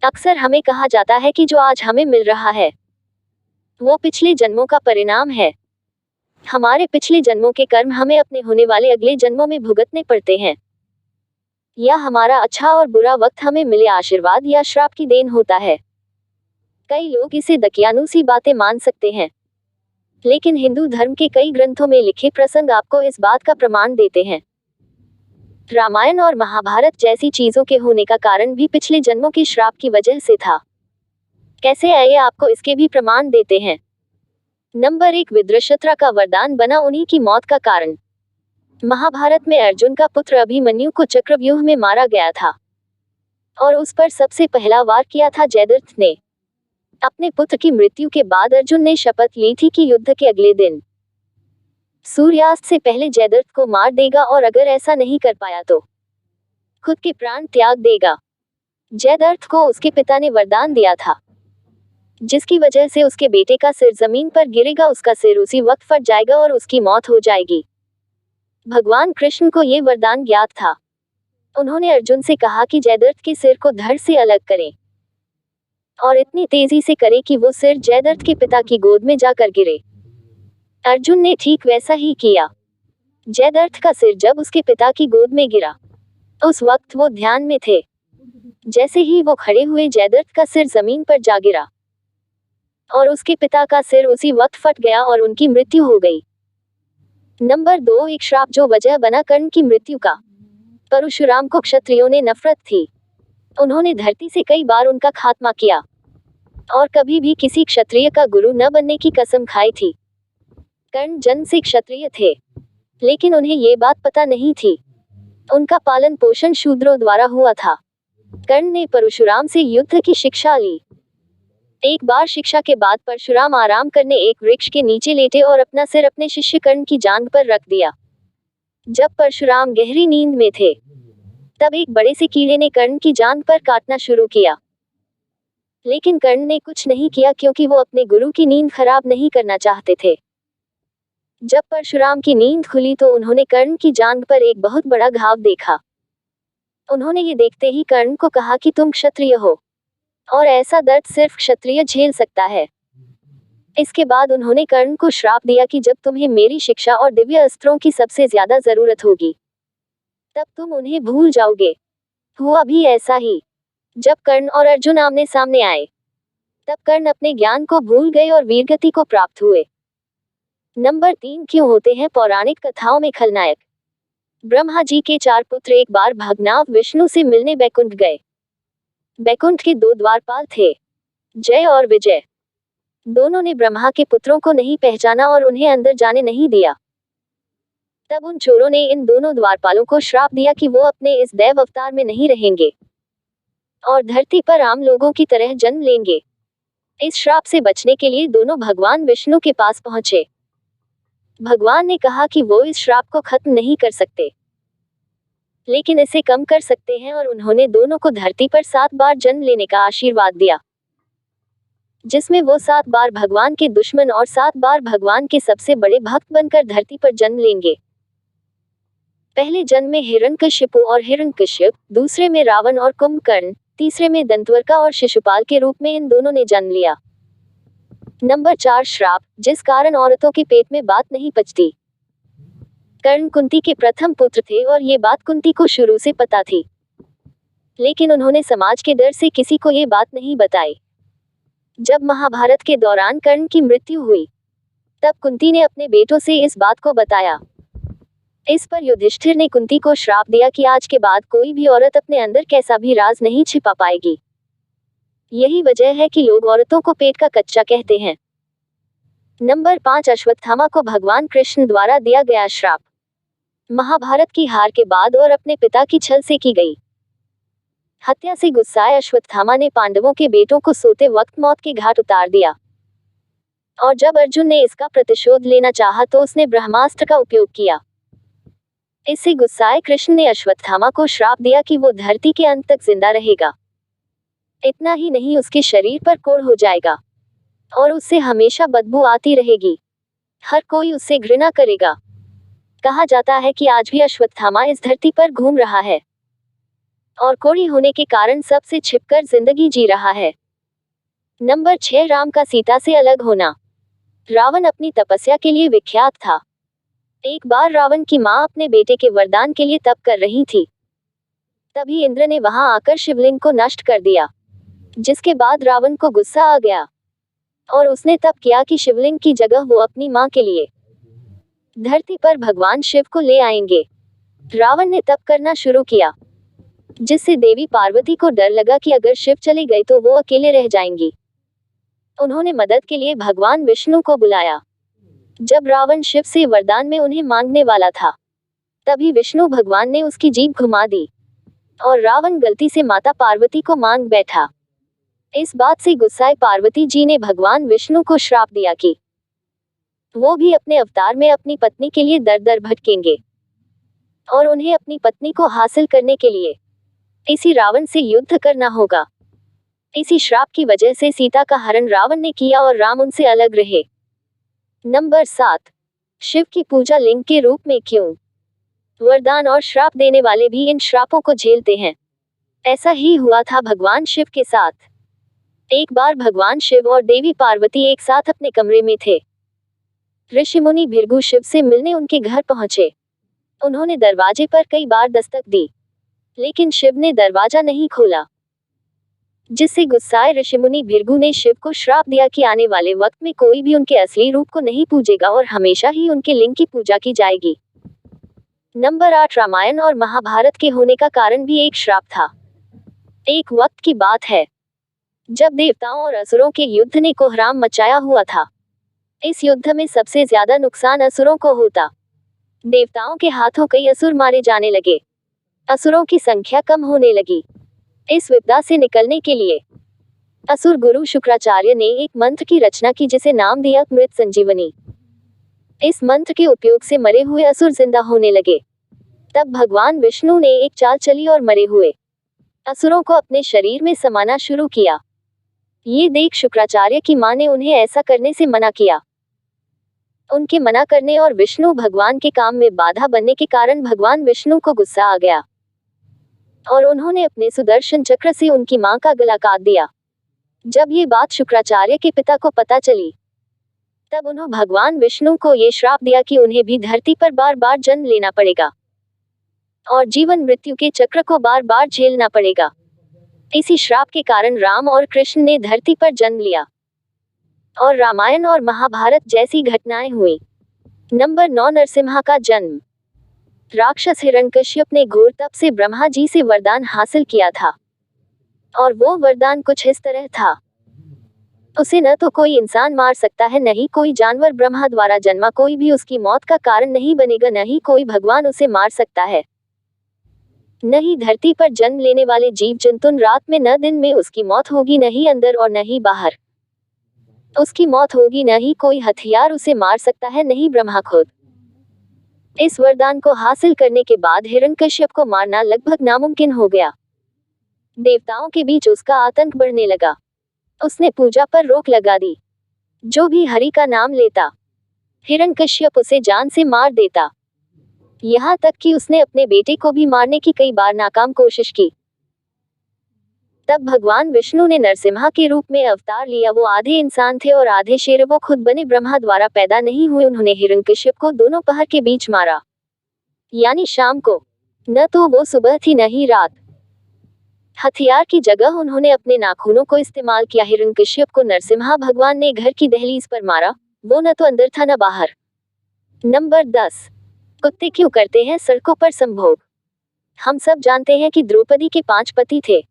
अक्सर हमें कहा जाता है कि जो आज हमें मिल रहा है वो पिछले जन्मों का परिणाम है। हमारे पिछले जन्मों के कर्म हमें अपने होने वाले अगले जन्मों में भुगतने पड़ते हैं, या हमारा अच्छा और बुरा वक्त हमें मिले आशीर्वाद या श्राप की देन होता है। कई लोग इसे दकियानूसी बातें मान सकते हैं, लेकिन हिंदू धर्म के कई ग्रंथों में लिखे प्रसंग आपको इस बात का प्रमाण देते हैं। रामायण और महाभारत जैसी चीजों के होने का कारण भी पिछले जन्मों के श्राप की वजह से था। कैसे आइए आपको इसके भी प्रमाण देते हैं। नंबर 1, विद्रशत्रा का वरदान बना उन्हीं की मौत का कारण। महाभारत में अर्जुन का पुत्र अभिमन्यु को चक्रव्यूह में मारा गया था और उस पर सबसे पहला वार किया था जयद्रथ ने। अपने पुत्र की मृत्यु के बाद अर्जुन ने शपथ ली थी कि युद्ध के अगले दिन सूर्यास्त से पहले जयद्रथ को मार देगा और अगर ऐसा नहीं कर पाया तो खुद के प्राण त्याग देगा। जयद्रथ को उसके पिता ने वरदान दिया था, जिसकी वजह से उसके बेटे का सिर जमीन पर गिरेगा, उसका सिर उसी वक्त फट जाएगा और उसकी मौत हो जाएगी। भगवान कृष्ण को यह वरदान ज्ञात था। उन्होंने अर्जुन से कहा कि जयद्रथ के सिर को धड़ से अलग करें और इतनी तेजी से करें कि वो सिर जयद्रथ के पिता की गोद में जाकर गिरे। अर्जुन ने ठीक वैसा ही किया। जयद्रथ का सिर जब उसके पिता की गोद में गिरा, उस वक्त वो ध्यान में थे। जैसे ही वो खड़े हुए, जयद्रथ का सिर जमीन पर जा गिरा और उसके पिता का सिर उसी वक्त फट गया और उनकी मृत्यु हो गई। नंबर 2, एक श्राप जो वजह बना कर्ण की मृत्यु का। परशुराम को क्षत्रियों ने नफरत थी। उन्होंने धरती से कई बार उनका खात्मा किया और कभी भी किसी क्षत्रिय का गुरु न बनने की कसम खाई थी। कर्ण जन्म से क्षत्रिय थे, लेकिन उन्हें ये बात पता नहीं थी। उनका पालन पोषण शूद्रों द्वारा हुआ था। कर्ण ने परशुराम से युद्ध की शिक्षा ली। एक बार शिक्षा के बाद परशुराम आराम करने एक वृक्ष के नीचे लेटे और अपना सिर अपने शिष्य कर्ण की जांघ पर रख दिया। जब परशुराम गहरी नींद में थे, तब एक बड़े से कीड़े ने कर्ण की जांघ पर काटना शुरू किया, लेकिन कर्ण ने कुछ नहीं किया क्योंकि वो अपने गुरु की नींद खराब नहीं करना चाहते थे। जब परशुराम की नींद खुली तो उन्होंने कर्ण की जांघ पर एक बहुत बड़ा घाव देखा। उन्होंने ये देखते ही कर्ण को कहा कि तुम क्षत्रिय हो और ऐसा दर्द सिर्फ क्षत्रिय झेल सकता है। इसके बाद उन्होंने कर्ण को श्राप दिया कि जब तुम्हें मेरी शिक्षा और दिव्य अस्त्रों की सबसे ज्यादा जरूरत होगी, तब तुम उन्हें भूल जाओगे। हुआ भी ऐसा ही। जब कर्ण और अर्जुन आमने सामने आए, तब कर्ण अपने ज्ञान को भूल गए और वीरगति को प्राप्त हुए। नंबर 3, क्यों होते हैं पौराणिक कथाओं में खलनायक। ब्रह्मा जी के 4 पुत्र एक बार भगनाव विष्णु से मिलने बैकुंठ गए। बैकुंठ के 2 द्वारपाल थे, जय और विजय। दोनों ने ब्रह्मा के पुत्रों को नहीं पहचाना और उन्हें अंदर जाने नहीं दिया। तब उन चोरों ने इन दोनों द्वारपालों को श्राप दिया कि वो अपने इस दैव अवतार में नहीं रहेंगे और धरती पर आम लोगों की तरह जन्म लेंगे। इस श्राप से बचने के लिए दोनों भगवान विष्णु के पास पहुंचे। भगवान ने कहा कि वो इस श्राप को खत्म नहीं कर सकते, लेकिन इसे कम कर सकते हैं, और उन्होंने दोनों को धरती पर 7 बार जन्म लेने का आशीर्वाद दिया, जिसमें वो 7 बार भगवान के दुश्मन और 7 बार भगवान के सबसे बड़े भक्त बनकर धरती पर जन्म लेंगे। पहले जन्म में हिरण्यकशिपु और हिरण्यकश्यप, दूसरे में रावण और कुंभकर्ण, तीसरे में दंतवर्का और शिशुपाल के रूप में इन दोनों ने जन्म लिया। नंबर 4, श्राप जिस कारण औरतों के पेट में बात नहीं पचती। कर्ण कुंती के प्रथम पुत्र थे और ये बात कुंती को शुरू से पता थी, लेकिन उन्होंने समाज के डर से किसी को ये बात नहीं बताई। जब महाभारत के दौरान कर्ण की मृत्यु हुई, तब कुंती ने अपने बेटों से इस बात को बताया। इस पर युधिष्ठिर ने कुंती को श्राप दिया कि आज के बाद कोई भी औरत अपने अंदर कैसा भी राज नहीं छिपा पाएगी। यही वजह है कि लोग औरतों को पेट का कच्चा कहते हैं। नंबर 5, अश्वत्थामा को भगवान कृष्ण द्वारा दिया गया श्राप। महाभारत की हार के बाद और अपने पिता की छल से की गई हत्या से गुस्साए अश्वत्थामा ने पांडवों के बेटों को सोते वक्त मौत के घाट उतार दिया, और जब अर्जुन ने इसका प्रतिशोध लेना चाहा तो उसने ब्रह्मास्त्र का उपयोग किया। इससे गुस्साए कृष्ण ने अश्वत्थामा को श्राप दिया कि वो धरती के अंत तक जिंदा रहेगा। इतना ही नहीं, उसके शरीर पर कोढ़ हो जाएगा और उससे हमेशा बदबू आती रहेगी। हर कोई उससे घृणा करेगा। कहा जाता है कि आज भी अश्वत्थामा इस धरती पर घूम रहा है। और कोढ़ी होने के कारण सबसे छिपकर जिंदगी जी रहा है। नंबर 6, राम का सीता से अलग होना। रावण अपनी तपस्या के लिए विख्यात था। एक बार रावण की मां अपने बेटे के वरदान के लिए तप कर रही थी। तभी इंद्र ने वहां आकर शिवलिंग को नष्ट कर दिया, जिसके बाद रावण को गुस्सा आ गया और उसने तप किया कि शिवलिंग की जगह वो अपनी मां के लिए धरती पर भगवान शिव को ले आएंगे। रावण ने तप करना शुरू किया, जिससे देवी पार्वती को डर लगा कि अगर शिव चले गए तो वो अकेले रह जाएंगी। उन्होंने मदद के लिए भगवान विष्णु को बुलाया। जब रावण शिव से वरदान में उन्हें मांगने वाला था, तभी विष्णु भगवान ने उसकी जीभ घुमा दी और रावण गलती से माता पार्वती को मांग बैठा। इस बात से गुस्साए पार्वती जी ने भगवान विष्णु को श्राप दिया कि वो भी अपने अवतार में अपनी पत्नी के लिए दर दर भटकेंगे और उन्हें अपनी पत्नी को हासिल करने के लिए इसी रावण से युद्ध करना होगा। इसी श्राप की वजह से सीता का हरण रावण ने किया और राम उनसे अलग रहे। नंबर 7, शिव की पूजा लिंग के रूप में क्यों? वरदान और श्राप देने वाले भी इन श्रापों को झेलते हैं। ऐसा ही हुआ था भगवान शिव के साथ। एक बार भगवान शिव और देवी पार्वती एक साथ अपने कमरे में थे। ऋषि मुनि भृगु शिव से मिलने उनके घर पहुंचे। उन्होंने दरवाजे पर कई बार दस्तक दी, लेकिन शिव ने दरवाजा नहीं खोला, जिससे गुस्साए ऋषि मुनि भृगु ने शिव को श्राप दिया कि आने वाले वक्त में कोई भी उनके असली रूप को नहीं पूजेगा और हमेशा ही उनके लिंग की पूजा की जाएगी। नंबर 8, रामायण और महाभारत के होने का कारण भी एक श्राप था। एक वक्त की बात है जब देवताओं और असुरों के युद्ध ने कोहराम मचाया हुआ था। इस युद्ध में सबसे ज्यादा नुकसान असुरों को होता। देवताओं के हाथों कई असुर मारे जाने लगे। असुरों की संख्या कम होने लगी। इस विपदा से निकलने के लिए असुर गुरु शुक्राचार्य ने एक मंत्र की रचना की, जिसे नाम दिया मृत संजीवनी। इस मंत्र के उपयोग से मरे हुए असुर जिंदा होने लगे। तब भगवान विष्णु ने एक चाल चली और मरे हुए असुरों को अपने शरीर में समाना शुरू किया। ये देख शुक्राचार्य की मां ने उन्हें ऐसा करने से मना किया। उनके मना करने और विष्णु भगवान के काम में बाधा बनने के कारण भगवान विष्णु को गुस्सा आ गया और उन्होंने अपने सुदर्शन चक्र से उनकी मां का गला काट दिया। जब ये बात शुक्राचार्य के पिता को पता चली, तब उन्होंने भगवान विष्णु को ये श्राप दिया कि उन्हें भी धरती पर बार बार जन्म लेना पड़ेगा और जीवन मृत्यु के चक्र को बार बार झेलना पड़ेगा। इसी श्राप के कारण राम और कृष्ण ने धरती पर जन्म लिया और रामायण और महाभारत जैसी घटनाएं हुई। नंबर 9, नरसिम्हा का जन्म। राक्षस हिरण्यकश्यप ने घोर तप से ब्रह्मा जी से वरदान हासिल किया था और वो वरदान कुछ इस तरह था, उसे न तो कोई इंसान मार सकता है, न ही कोई जानवर ब्रह्मा द्वारा जन्मा कोई भी उसकी मौत का कारण नहीं बनेगा, न ही कोई भगवान उसे मार सकता है, न ही धरती पर जन्म लेने वाले जीव जंतु रात में न दिन में उसकी मौत होगी, न ही अंदर और न ही बाहर उसकी मौत होगी, न ही कोई हथियार उसे मार सकता है, न ही ब्रह्मा खुद। इस वरदान को हासिल करने के बाद हिरण्यकश्यप को मारना लगभग नामुमकिन हो गया। देवताओं के बीच उसका आतंक बढ़ने लगा। उसने पूजा पर रोक लगा दी। जो भी हरि का नाम लेता, हिरण्यकश्यप उसे जान से मार देता। यहाँ तक कि उसने अपने बेटे को भी मारने की कई बार नाकाम कोशिश की। तब भगवान विष्णु ने नरसिम्हा के रूप में अवतार लिया। वो आधे इंसान थे और आधे शेर। वो खुद बने ब्रह्मा द्वारा पैदा नहीं हुए। उन्होंने हिरण्यकश्यप को दोनों पहर के बीच मारा, यानी शाम को। न तो वो सुबह थी न ही रात। हथियार की जगह उन्होंने अपने नाखूनों को इस्तेमाल किया। हिरण्यकश्यप को नरसिम्हा भगवान ने घर की दहलीज पर मारा। वो न तो अंदर था न बाहर। नंबर 10, कुत्ते क्यों करते हैं सड़कों पर संभोग? हम सब जानते हैं कि द्रौपदी के 5 पति थे।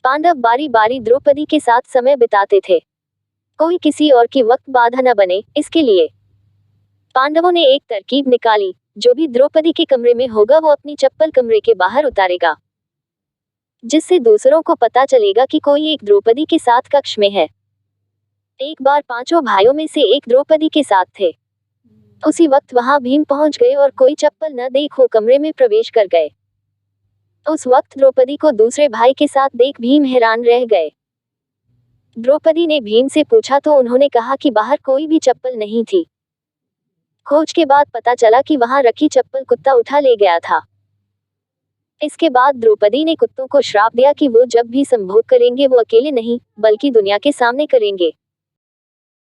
पांडव बारी बारी द्रौपदी के साथ समय बिताते थे। कोई किसी और की वक्त बाधा न बने, इसके लिए पांडवों ने एक तरकीब निकाली। जो भी द्रौपदी के कमरे में होगा वो अपनी चप्पल कमरे के बाहर उतारेगा, जिससे दूसरों को पता चलेगा कि कोई एक द्रौपदी के साथ कक्ष में है। एक बार 5 भाइयों में से एक द्रौपदी के साथ थे। उसी वक्त वहां भीम पहुंच गए और कोई चप्पल न देख वो कमरे में प्रवेश कर गए। उस वक्त द्रौपदी को दूसरे भाई के साथ देख भीम हैरान रह गए। द्रौपदी ने भीम से पूछा तो उन्होंने कहा कि बाहर कोई भी चप्पल नहीं थी। खोज के बाद पता चला कि वहां रखी चप्पल कुत्ता उठा ले गया था। इसके बाद द्रौपदी ने कुत्तों को श्राप दिया कि वो जब भी संभोग करेंगे वो अकेले नहीं, बल्कि दुनिया के सामने करेंगे।